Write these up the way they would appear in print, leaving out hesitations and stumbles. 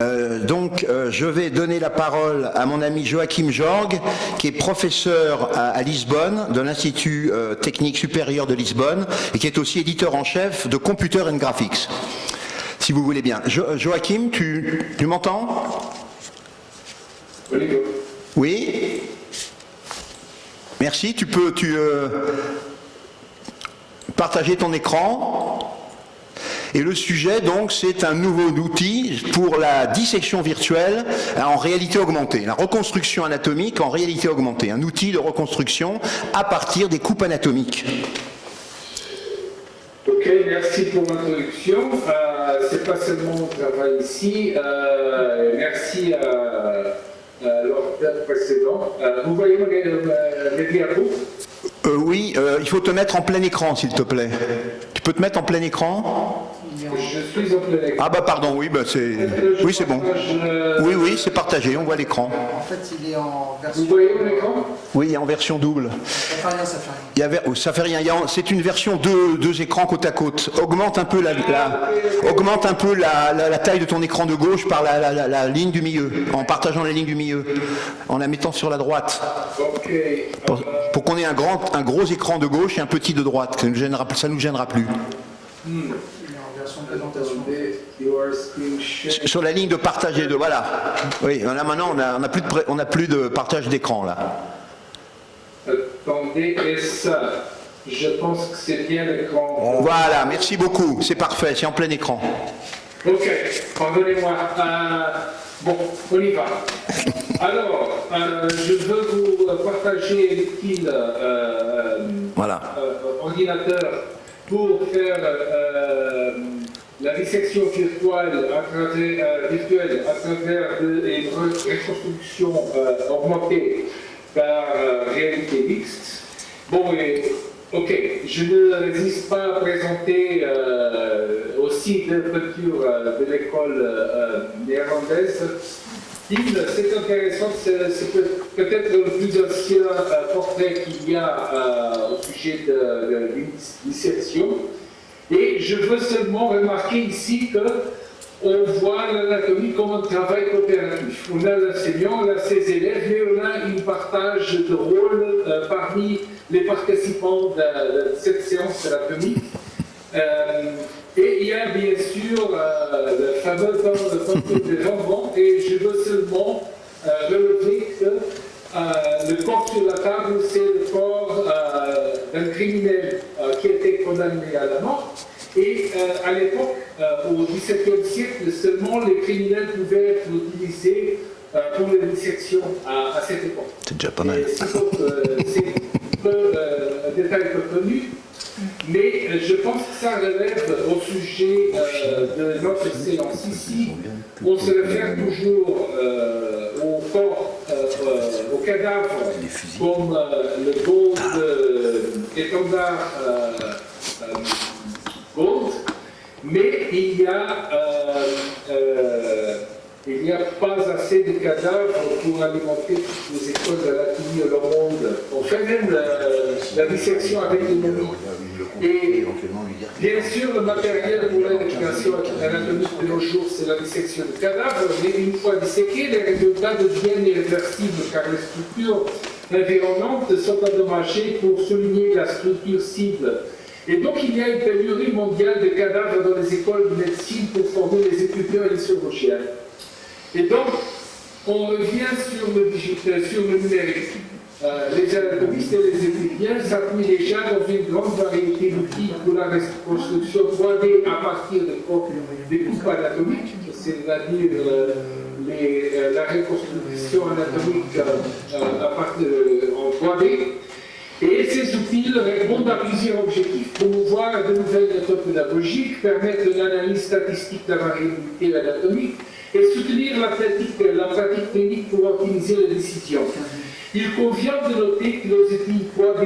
Je vais donner la parole à mon ami Joachim Jorg, qui est professeur à Lisbonne, de l'Institut technique supérieur de Lisbonne, et qui est aussi éditeur en chef de Computer and Graphics. Si vous voulez bien. Joachim, tu m'entends? Oui. Merci. Tu peux partager ton écran. Et le sujet, donc, c'est un nouveau outil pour la dissection virtuelle en réalité augmentée, la reconstruction anatomique en réalité augmentée, un outil de reconstruction à partir des coupes anatomiques. Ok, merci pour l'introduction. C'est pas seulement mon travail ici. Merci à l'ordre précédent. Vous voyez mes diapos? Oui, il faut te mettre en plein écran, s'il te plaît. Tu peux te mettre en plein écran? Je suis en plein écran. Ah bah pardon, oui, bah c'est... Oui, c'est bon. Oui, c'est partagé, on voit l'écran. En fait, il est en version... Vous voyez mon écran? Oui, il est en version double. Ça fait rien, ça fait rien. Ça fait rien. C'est une version deux écrans côte à côte. Augmente un peu la taille de ton écran de gauche par la ligne du milieu, en partageant la ligne du milieu, en la mettant sur la droite. Okay. Pour qu'on ait un gros écran de gauche et un petit de droite. Ça ne nous gênera plus. Il est en version présentation. Sur la ligne de partager, voilà. Oui, là maintenant on n'a plus de partage d'écran là. Attendez, et ça, je pense que c'est bien l'écran. Voilà, merci beaucoup, c'est parfait, c'est en plein écran. Ok, pardonnez-moi. Bon, on y va. Alors, je veux vous partager l'utile ordinateur pour faire la dissection virtuelle à travers une reconstruction augmentée par réalité mixte. Bon, ok, je ne résiste pas à présenter aussi de peinture de l'école néerlandaise. C'est intéressant, c'est peut-être le plus ancien portrait qu'il y a au sujet de l'initiation. Et je veux seulement remarquer ici qu'on voit l'anatomie comme un travail coopératif. On a l'enseignant, on a ses élèves, mais on a un partage de rôle parmi les participants de cette séance d'anatomie. Et il y a bien sûr le fameux concours de Rembrandt, et je veux seulement relever que le corps sur la table, c'est le corps d'un criminel qui a été condamné à la mort. Et à l'époque, au XVIIe siècle, seulement les criminels pouvaient être utilisés pour les dissections à cette époque. C'est déjà pas mal. C'est un détail peu connu. Mais je pense que ça relève au sujet de notre séance ici. On se réfère toujours au corps, au cadavre, comme le gold étendard gold, mais il n'y a pas assez de cadavres pour alimenter toutes les écoles d'anatomie au monde. On fait même la dissection avec les momies. Et bien sûr, le matériel pour l'éducation anatomique de nos jours, c'est la dissection de cadavres, mais une fois disséqués, les résultats deviennent irréversibles car les structures environnantes sont endommagées pour souligner la structure cible. Et donc, il y a une pénurie mondiale de cadavres dans les écoles de médecine pour former les étudiants et les chirurgiens. Et donc, on revient sur le numérique. Les anatomistes et les étudiants s'appuient déjà dans une grande variété d'outils pour la reconstruction 3D à partir des coupes anatomiques, c'est-à-dire la reconstruction anatomique à partir en 3D. Et ces outils répondent à plusieurs objectifs: promouvoir de nouvelles méthodes pédagogiques, permettre une analyse statistique de la variabilité anatomique et soutenir la pratique clinique pour optimiser les décisions. Il convient de noter que les outils 3D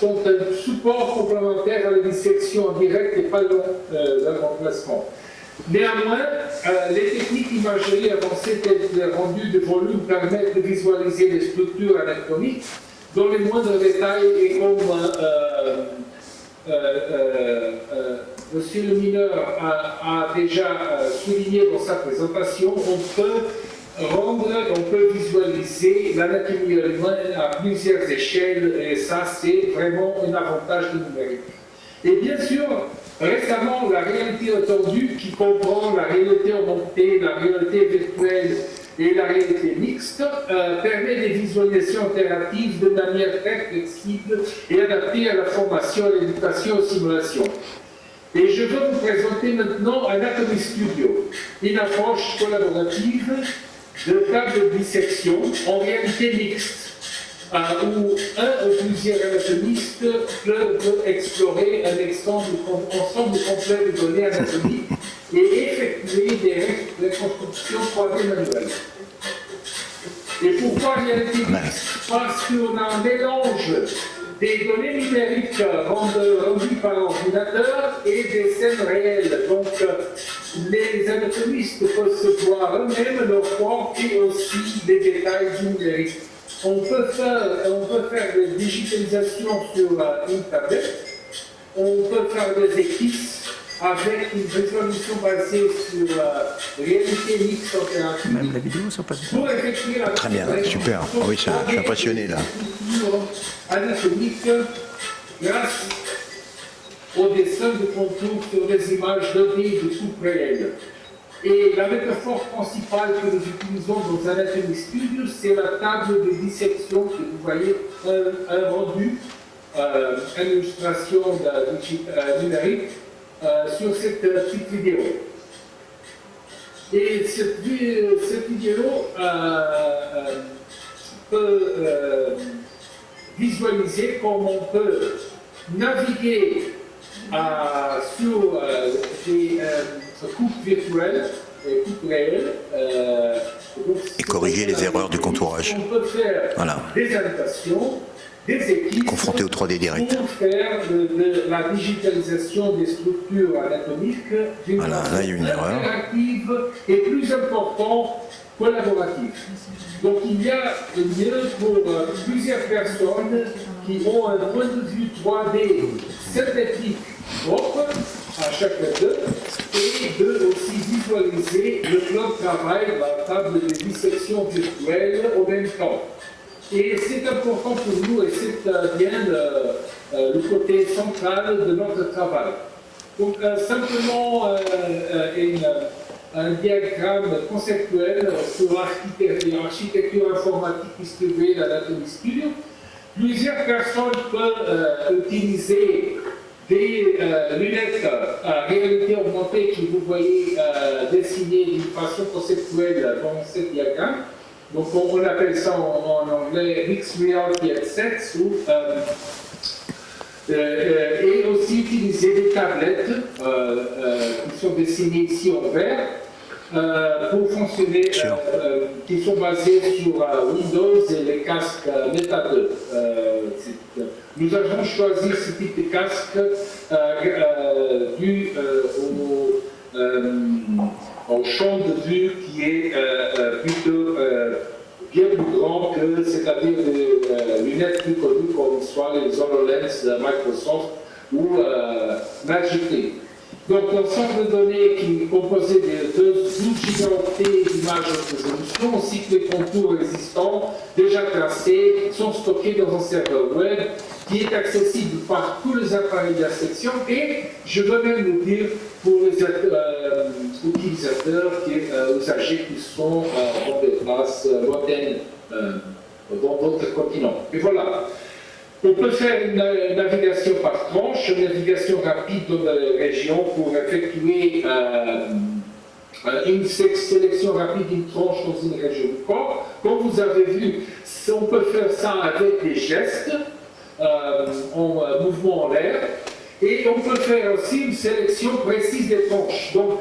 sont un support complémentaire à la dissection en direct et pas leur remplacement. Néanmoins, les techniques d'imagerie avancées telles que le rendu de volume permettent de visualiser les structures anatomiques dans les moindres détails et comme Monsieur le mineur a déjà souligné dans sa présentation, on peut visualiser l'anatomie humaine à plusieurs échelles, et ça c'est vraiment un avantage du numérique. Et bien sûr, récemment, la réalité étendue, qui comprend la réalité augmentée, la réalité virtuelle et la réalité mixte, permet des visualisations interactives de manière très flexible et adaptée à la formation, à l'éducation et aux simulations. Et je veux vous présenter maintenant Anatomy Studio, une approche collaborative de table de dissection en réalité mixte, où un ou plusieurs anatomistes peuvent explorer un ensemble complet de données anatomiques et effectuer des reconstructions 3D manuelles. Et pourquoi réalité mixte? Parce qu'on a un mélange des données numériques rendues par l'ordinateur et des scènes réelles. Donc, les anatomistes peuvent se voir eux-mêmes leur corps et aussi des détails du numérique. On peut faire des digitalisations sur une tablette, on peut faire des esquisses avec une visualisation basée sur réalité mixte interactive. Même la vidéo, ça passe bien. Pour effectuer la Très bien, super. Ah oui, ça, je suis impressionné là. Anatomique grâce au dessin de contours sur des images données de coupe réelle. Et la métaphore principale que nous utilisons dans Anatomy Studio, c'est la table de dissection que vous voyez, un rendu, une illustration numérique sur cette petite vidéo. Et cette vidéo peut visualiser comment on peut naviguer sur des coupes virtuelles, coupes réelles. Et corriger les erreurs du contourage. On peut faire des annotations, des équipes confronté au 3D direct. Pour faire de la digitalisation des structures anatomiques d'une façon là il y a une erreur. interactive et plus important, collaborative. Donc il y a lieu pour plusieurs personnes qui ont un point de vue 3D synthétique propre à chacun d'eux et de aussi visualiser le plan de travail, la table de dissection virtuelle au même temps. Et c'est important pour nous et c'est bien le côté central de notre travail. Donc simplement un diagramme conceptuel sur l'architecture informatique distribuée dans l'Anatomy Studio. Plusieurs personnes peuvent utiliser des lunettes à réalité augmentée que vous voyez dessinées d'une façon conceptuelle dans ce diagramme. Donc on appelle ça en anglais Mixed Reality Headsets et aussi utiliser des tablettes qui sont dessinées ici en vert pour fonctionner, qui sont basées sur Windows et les casques Meta 2. Nous avons choisi ce type de casque dû au champ de vue qui est plutôt bien plus grand que, c'est-à-dire des lunettes plus connues comme soit les HoloLens de Microsoft ou Magic Leap. Donc l'ensemble de données qui est composé de 12 gigaoctets d'images de résolution, ainsi que les contours existants déjà tracés, sont stockés dans un serveur web qui est accessible par tous les appareils de la section et, je veux même vous dire, pour les utilisateurs, usagers qui sont dans des places lointaines dans d'autres continents. Et voilà. On peut faire une navigation par tranche, une navigation rapide dans la région pour effectuer une sélection rapide d'une tranche dans une région du corps. Comme vous avez vu, on peut faire ça avec des gestes en mouvement en l'air. Et on peut faire aussi une sélection précise des tranches. Donc,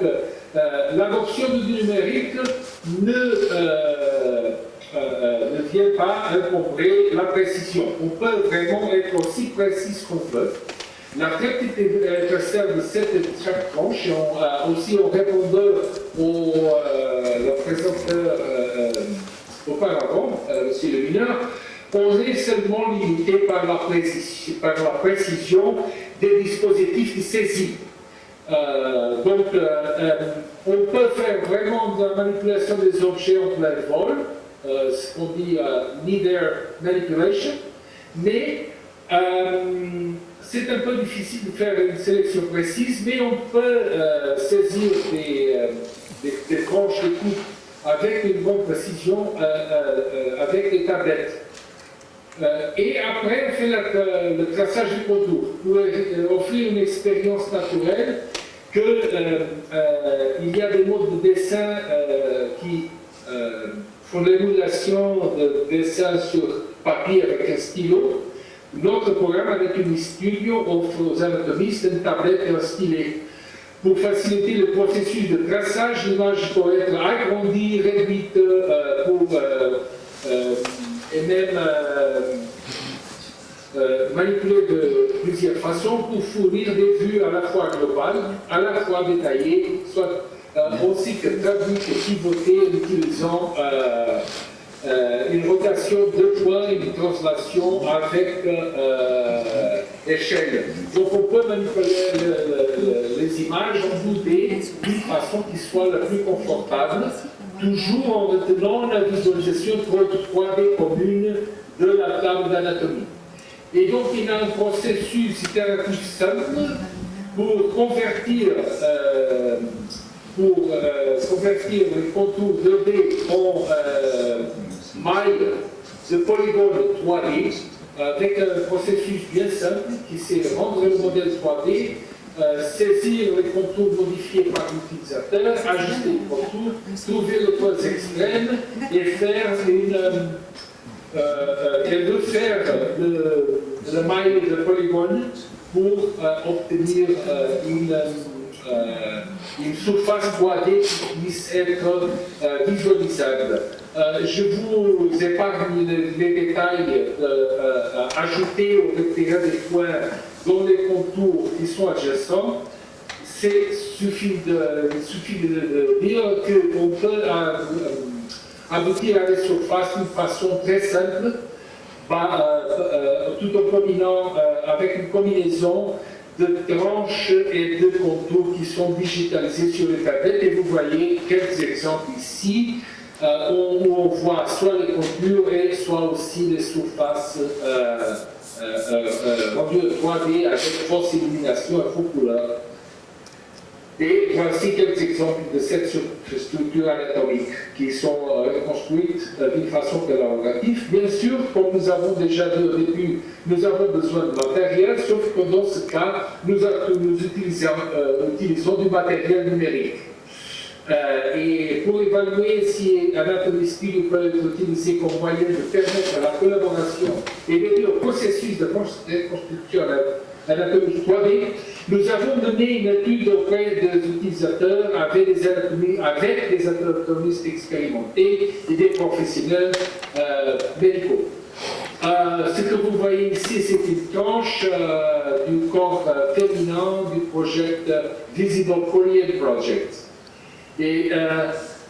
l'adoption du numérique ne vient pas incombrer la précision. On peut vraiment être aussi précis qu'on veut. La très petite épaisseur de chaque tranche, et aussi en répondant le présentateur auparavant, M. le mineur, on est seulement limité par la précision des dispositifs de saisie. On peut faire vraiment de la manipulation des objets en plein vol, ce qu'on dit neither manipulation, mais c'est un peu difficile de faire une sélection précise, mais on peut saisir des tranches de coupe avec une bonne précision avec des tablettes. Et après, on fait le traçage du contour pour offrir une expérience naturelle qu'il y a des modes de dessin qui font l'émulation de dessin sur papier avec un stylo. Notre programme avec Unistudio offre aux anatomistes une tablette et un stylet. Pour faciliter le processus de traçage, l'image peut être agrandie, réduite et même manipulée de plusieurs façons pour fournir des vues à la fois globales, à la fois détaillées, soit aussi que traduites et pivotées en utilisant une rotation de points et une translation avec échelle. Donc on peut manipuler les images en 2D d'une façon qui soit la plus confortable, toujours en retenant la visualisation 3D commune de la table d'anatomie. Et donc il y a un processus itératif simple pour convertir les contours 2D en mailles de polygones 3D avec un processus bien simple qui c'est rendre le modèle 3D, saisir les contours modifiés par l'utilisateur, ajuster les contours, trouver les points extrêmes et faire et refaire le maille de polygone pour obtenir une surface 3D qui puisse être visualisable. Je vous épargne les détails ajoutés au repérer des points dans les contours qui sont adjacents. Il suffit de dire qu'on peut aboutir à des surfaces d'une façon très simple, tout en combinant avec une combinaison de tranches et de contours qui sont digitalisés sur les tablettes. Et vous voyez quelques exemples ici où on voit soit les contours et soit aussi les surfaces rendues 3D avec fausse illumination et faux couleurs. Et voici quelques exemples de cette structure anatomique qui sont reconstruites d'une façon collaborative. Bien sûr, comme nous avons déjà dit au début, nous avons besoin de matériel, sauf que dans ce cas, nous utilisons du matériel numérique. Et pour évaluer si Anatomy Studio peut être utilisé comme moyen de permettre la collaboration et d'aider au processus de construction anatomique 3D, nous avons mené une étude auprès des utilisateurs avec des anatomistes expérimentés et des professionnels médicaux. Ce que vous voyez ici, c'est une tranche du corps féminin du projet Visible Korean Project. Et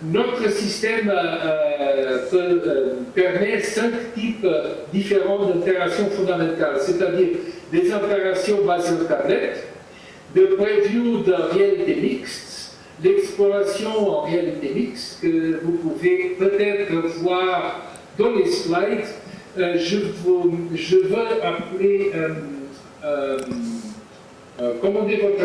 notre système permet 5 types différents d'interactions fondamentales, c'est-à-dire des interactions basées en tablette, de preview de réalité mixte, l'exploration en réalité mixte que vous pouvez peut-être voir dans les slides. Je veux appeler, commander votre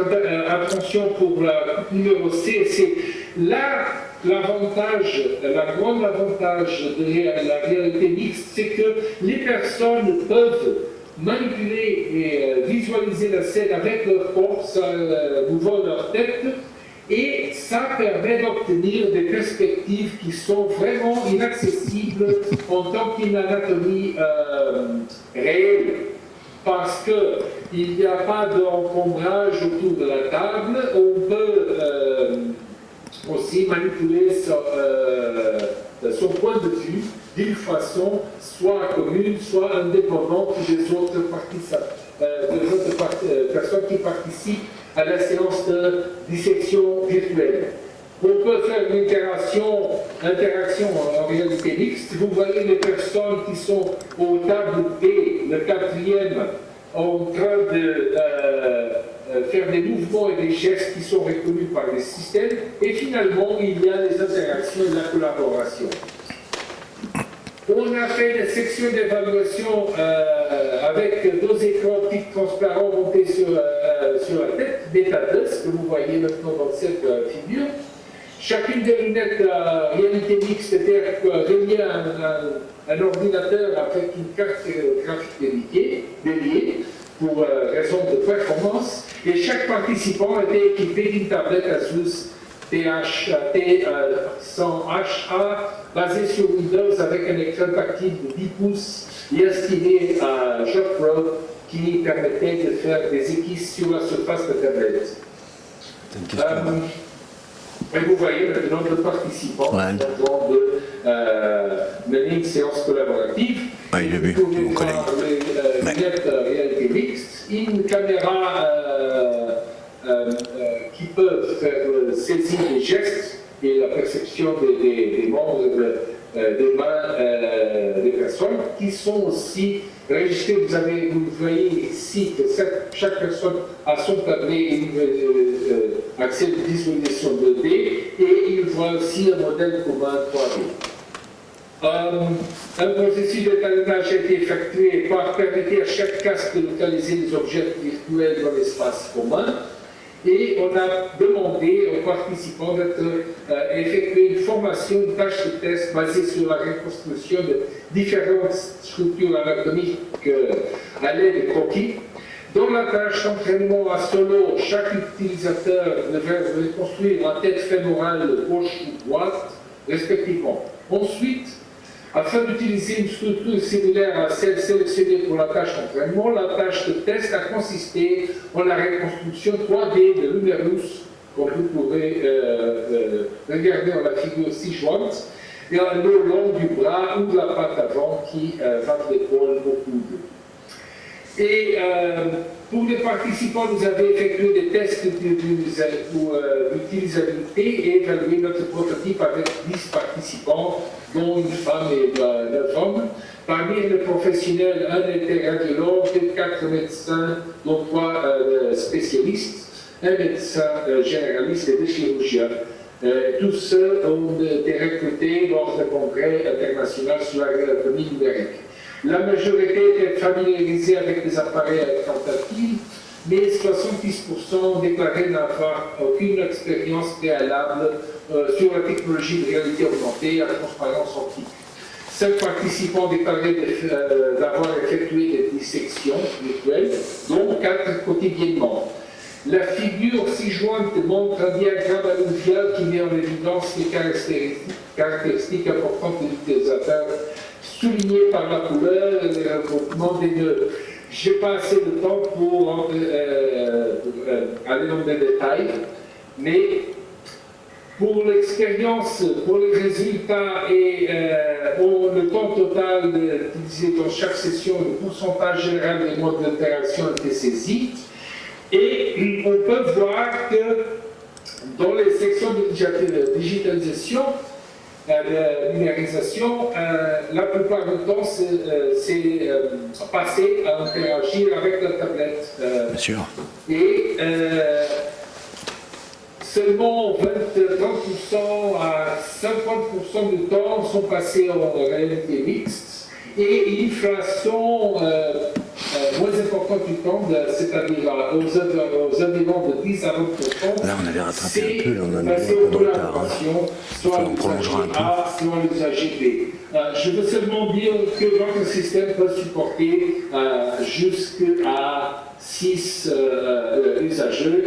attention pour la numéro C. C'est là l'avantage, la grande avantage de la réalité mixte, c'est que les personnes peuvent manipuler et visualiser la scène avec leur corps, ça ouvre leur tête, et ça permet d'obtenir des perspectives qui sont vraiment inaccessibles en tant qu'une anatomie réelle, parce qu'il n'y a pas d'encombrage autour de la table. On peut aussi manipuler son point de vue d'une façon soit commune, soit indépendante des autres personnes qui participent à la séance de dissection virtuelle. On peut faire une interaction en réalité mixte. Vous voyez les personnes qui sont au table B, le 4e, en train faire des mouvements et des gestes qui sont reconnus par les systèmes. Et finalement, il y a les interactions et la collaboration. On a fait une section d'évaluation avec 2 écrans optiques transparents montés sur la tête, Beta 2, que vous voyez maintenant dans cette figure. Chacune des lunettes à réalité mixte était reliée à un ordinateur avec une carte graphique dédiée pour raison de performance. Et chaque participant était équipé d'une tablette Asus T100HA basée sur Windows avec un écran tactile de 10 pouces et inspiré à Jog Pro qui permettait de faire des esquisses sur la surface de tablette. Et vous voyez maintenant le participant en train de mener une séance collaborative. Oui, j'ai vu, vous pouvez mon collègue. voir les lunettes réalité mixte, une caméra qui peut faire saisir les gestes et la perception des membres des mains des personnes qui sont aussi enregistrées. Vous voyez ici que chaque personne a son tablette et accès de visualisation 2D et il voit aussi un modèle commun 3D. Un processus d'étalonnage a été effectué pour permettre à chaque casque de localiser les objets virtuels dans l'espace commun. Et on a demandé aux participants d'effectuer une formation, une tâche de test basée sur la reconstruction de différentes structures anatomiques à l'aide de croquis. Dans la tâche d'entraînement à solo, chaque utilisateur devrait reconstruire la tête fémorale gauche ou droite, respectivement. Ensuite, afin d'utiliser une structure similaire à celle sélectionnée pour la tâche d'entraînement, la tâche de test a consisté en la reconstruction 3D de l'humérus, comme vous pourrez regarder dans la figure ci-jointe, et le long du bras ou de la patte avant qui va de l'épaule au coude. Et pour les participants, nous avons effectué des tests d'utilisabilité et évalué notre prototype avec 10 participants, dont une femme et 9 hommes. Parmi les professionnels, un était radiologue, 4 médecins, dont 3 spécialistes, un médecin généraliste et 2 chirurgiens. Tous ceux ont été recrutés lors d'un congrès international sur la anatomie numérique. La majorité était familiarisée avec les appareils à écran tactile, mais 70% déclaraient n'avoir aucune expérience préalable sur la technologie de réalité augmentée à transparence optique. 5 participants déclaraient d'avoir effectué des dissections virtuelles, dont 4 quotidiennement. La figure ci-jointe montre un diagramme alluvial qui met en évidence les caractéristiques importantes de l'utilisateur, soulignées par la couleur et le regroupement des nœuds. Je n'ai pas assez de temps pour aller dans les détails, mais pour l'expérience, pour les résultats et le temps total utilisé dans chaque session, le pourcentage général des modes d'interaction était saisi. Et on peut voir que dans les sections de digitalisation, de numérisation, la plupart du temps, c'est passé à interagir avec la tablette. Bien sûr. Et seulement 30% à 50% du temps sont passés en réalité mixte. Et une fraction moins importante du temps, c'est-à-dire aux environs de 10 à 20%, là on avait rattrapé un peu, on en a passé un aux peu de retard. soit On prolongera un peu. A, soit l'usage B. Je veux seulement dire que votre système peut supporter jusqu'à 6 usagers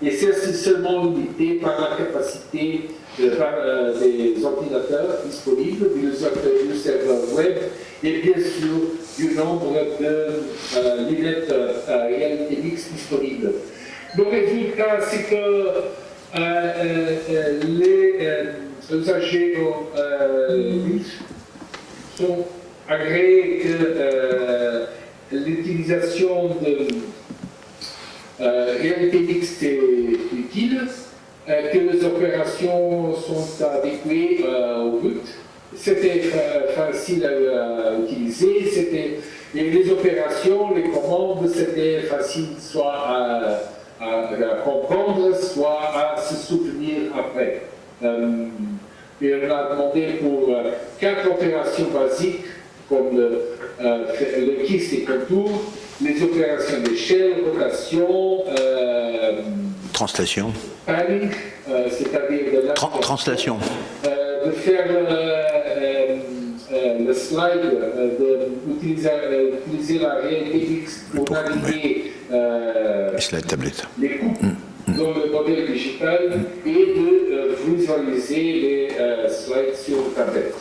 et c'est seulement limité par la capacité des ordinateurs disponibles, du serveur web et bien sûr du nombre de lunettes réalité mixte disponibles. Le résultat, c'est que les usagers sont agréés que l'utilisation de réalité mixte est utile, que les opérations sont adéquées au but. C'était facile à utiliser, et les opérations, les commandes, c'était facile soit à comprendre, soit à se souvenir après. Et on a demandé pour 4 opérations basiques, comme le kiss et contour, les opérations d'échelle, rotation, Translation. panning, c'est-à-dire de Translation. de faire le slide, d'utiliser la réalité mixte pour naviguer C'est la tablette. les coupes dans le modèle digital et de visualiser les slides sur tablette.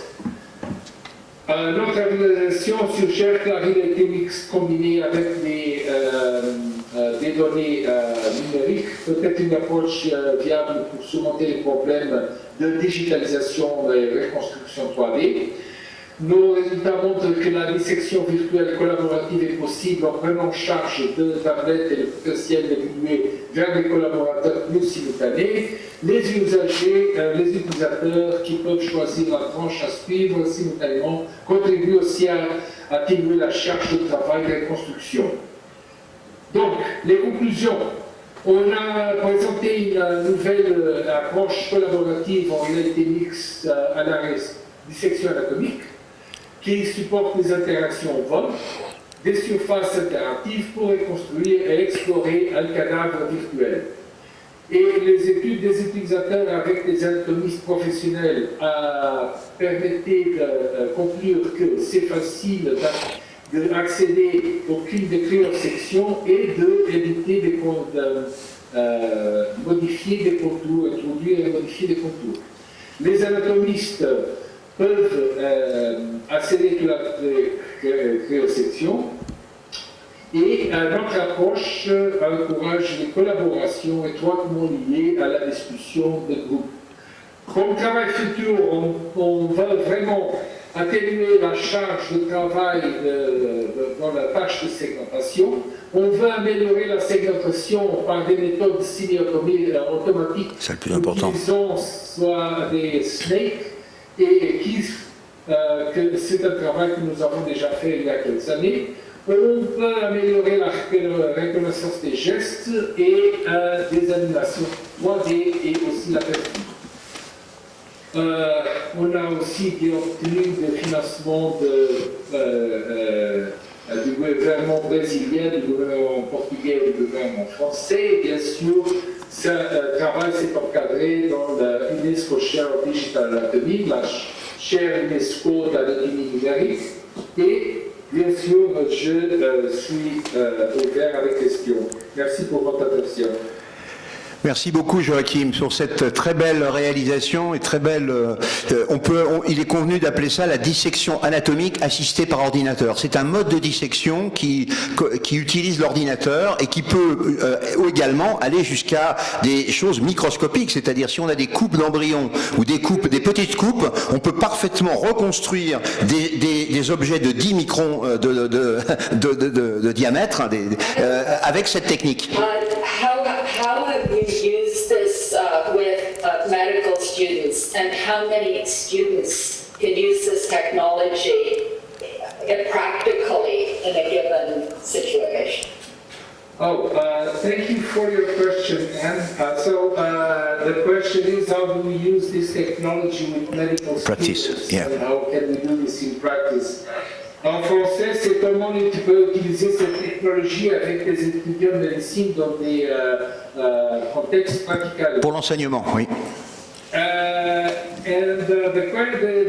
Notre réalisation suggère que la réalité mixte combinée avec des données numériques peut être une approche viable pour surmonter les problèmes de digitalisation et reconstruction 3D. Nos résultats montrent que la dissection virtuelle collaborative est possible en prenant en charge de tablettes et le potentiel d'évoluer vers des collaborateurs plus simultanés. Les usagers, les utilisateurs qui peuvent choisir la tranche à suivre simultanément contribuent aussi à atténuer la charge de travail de reconstruction. Donc, les conclusions. On a présenté une nouvelle approche collaborative en réalité mixte à la dissection anatomique qui supporte les interactions au vol, des surfaces interactives pour reconstruire et explorer un cadavre virtuel. Et les études des utilisateurs avec des anatomistes professionnels permettaient de conclure que c'est facile d'accéder au clip de cryosection et d'éviter modifier des contours, introduire et modifier des contours. Les anatomistes peuvent accéder à la cryosection et notre approche encourage les collaborations étroitement liées à la discussion de groupe. Comme travail futur, on va vraiment atténuer la charge de travail dans la tâche de segmentation. On veut améliorer la segmentation par des méthodes cinéautomatiques. C'est le plus important. Utilisant soit des snakes et que c'est un travail que nous avons déjà fait il y a quelques années. On peut améliorer la reconnaissance des gestes et des animations 3D et aussi la perspective. On a aussi obtenu des financements du gouvernement brésilien, du gouvernement portugais et du gouvernement français. Et bien sûr, ce travail s'est encadré dans la UNESCO Share of Digital Anatomy, la chaire UNESCO d'anatomie numérique. Et bien sûr, je suis ouvert à des questions. Merci pour votre attention. Merci beaucoup Joachim sur cette très belle réalisation et très belle. Il est convenu d'appeler ça la dissection anatomique assistée par ordinateur. C'est un mode de dissection qui utilise l'ordinateur et qui peut également aller jusqu'à des choses microscopiques. C'est-à-dire si on a des coupes d'embryons ou des petites coupes, on peut parfaitement reconstruire des objets de 10 microns de diamètre avec cette technique. How have you used this with medical students, and how many students can use this technology practically in a given situation? Thank you for your question, Anne. The question is, how do we use this technology with medical students? Yeah. And how can we do this in practice? En français, c'est comment tu peux utiliser cette technologie avec des étudiants de médecine dans des contextes pratiques. Pour l'enseignement, oui.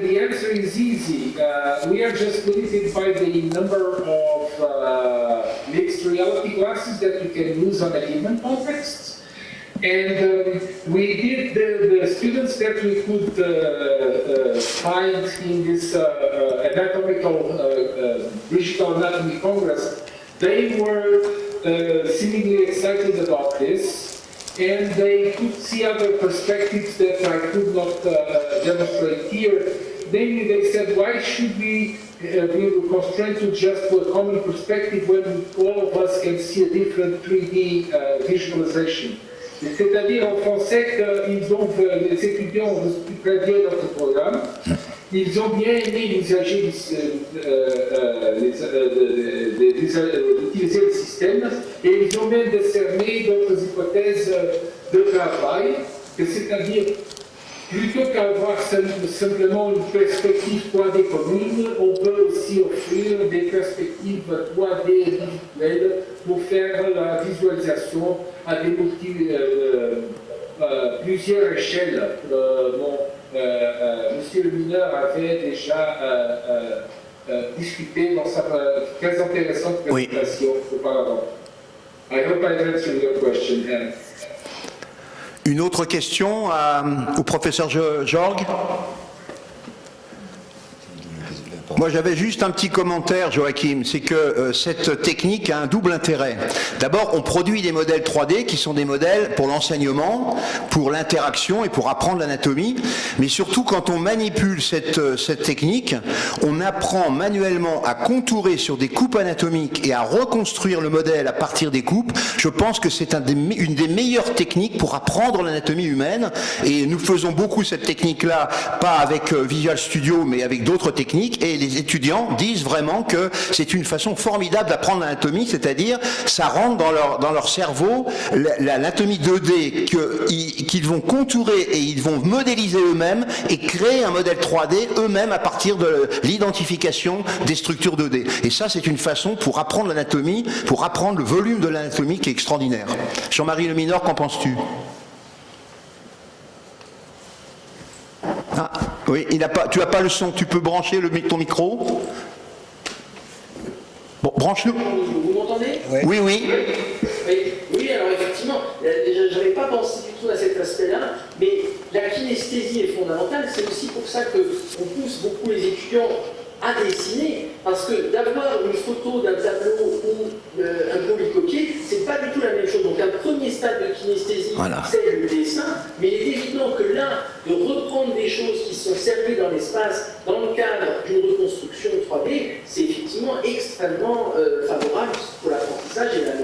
The answer is easy. We are just limited by the number of mixed reality glasses that you can use on a given context. And we did the students that we could find in this digital anatomy congress, they were seemingly excited about this, and they could see other perspectives that I could not demonstrate here. Namely, they said, why should we be constrained to just a common perspective when all of us can see a different 3D visualization? C'est-à-dire en français que les étudiants ont prévu notre programme ils ont bien aimé l'usager d'utiliser le système et ils ont même décerné d'autres hypothèses de travail, c'est-à-dire plutôt qu'avoir simplement une perspective 3D commune, on peut aussi offrir des perspectives 3D individuelles pour faire la visualisation à des plusieurs échelles. Monsieur le mineur avait déjà discuté dans sa très intéressante présentation auparavant. I hope I've answered your question, Anne. Une autre question au professeur Jorg? Moi, j'avais juste un petit commentaire, Joachim, c'est que cette technique a un double intérêt. D'abord, on produit des modèles 3D qui sont des modèles pour l'enseignement, pour l'interaction et pour apprendre l'anatomie, mais surtout quand on manipule cette technique, on apprend manuellement à contourer sur des coupes anatomiques et à reconstruire le modèle à partir des coupes. Je pense que c'est une des meilleures techniques pour apprendre l'anatomie humaine, et nous faisons beaucoup cette technique-là, pas avec Visual Studio, mais avec d'autres techniques, et les étudiants disent vraiment que c'est une façon formidable d'apprendre l'anatomie, c'est-à-dire ça rentre dans leur cerveau l'anatomie 2D qu'ils vont contourer et ils vont modéliser eux-mêmes et créer un modèle 3D eux-mêmes à partir de l'identification des structures 2D. Et ça, c'est une façon pour apprendre l'anatomie, pour apprendre le volume de l'anatomie qui est extraordinaire. Jean-Marie Le Mineur, qu'en penses-tu? Ah, oui, tu n'as pas le son, tu peux brancher ton micro? Bon, branche-le. Vous m'entendez? Oui, oui. Oui, alors effectivement, je n'avais pas pensé du tout à cet aspect-là, mais la kinesthésie est fondamentale. C'est aussi pour ça qu'on pousse beaucoup les étudiants à dessiner, parce que d'avoir une photo d'un tableau ou un polycopier, c'est pas du tout la même chose. Donc un premier stade de kinesthésie, voilà, c'est le dessin, mais il est évident que là, de reprendre des choses qui sont servies dans l'espace, dans le cadre d'une reconstruction 3D, c'est effectivement extrêmement favorable pour l'apprentissage et la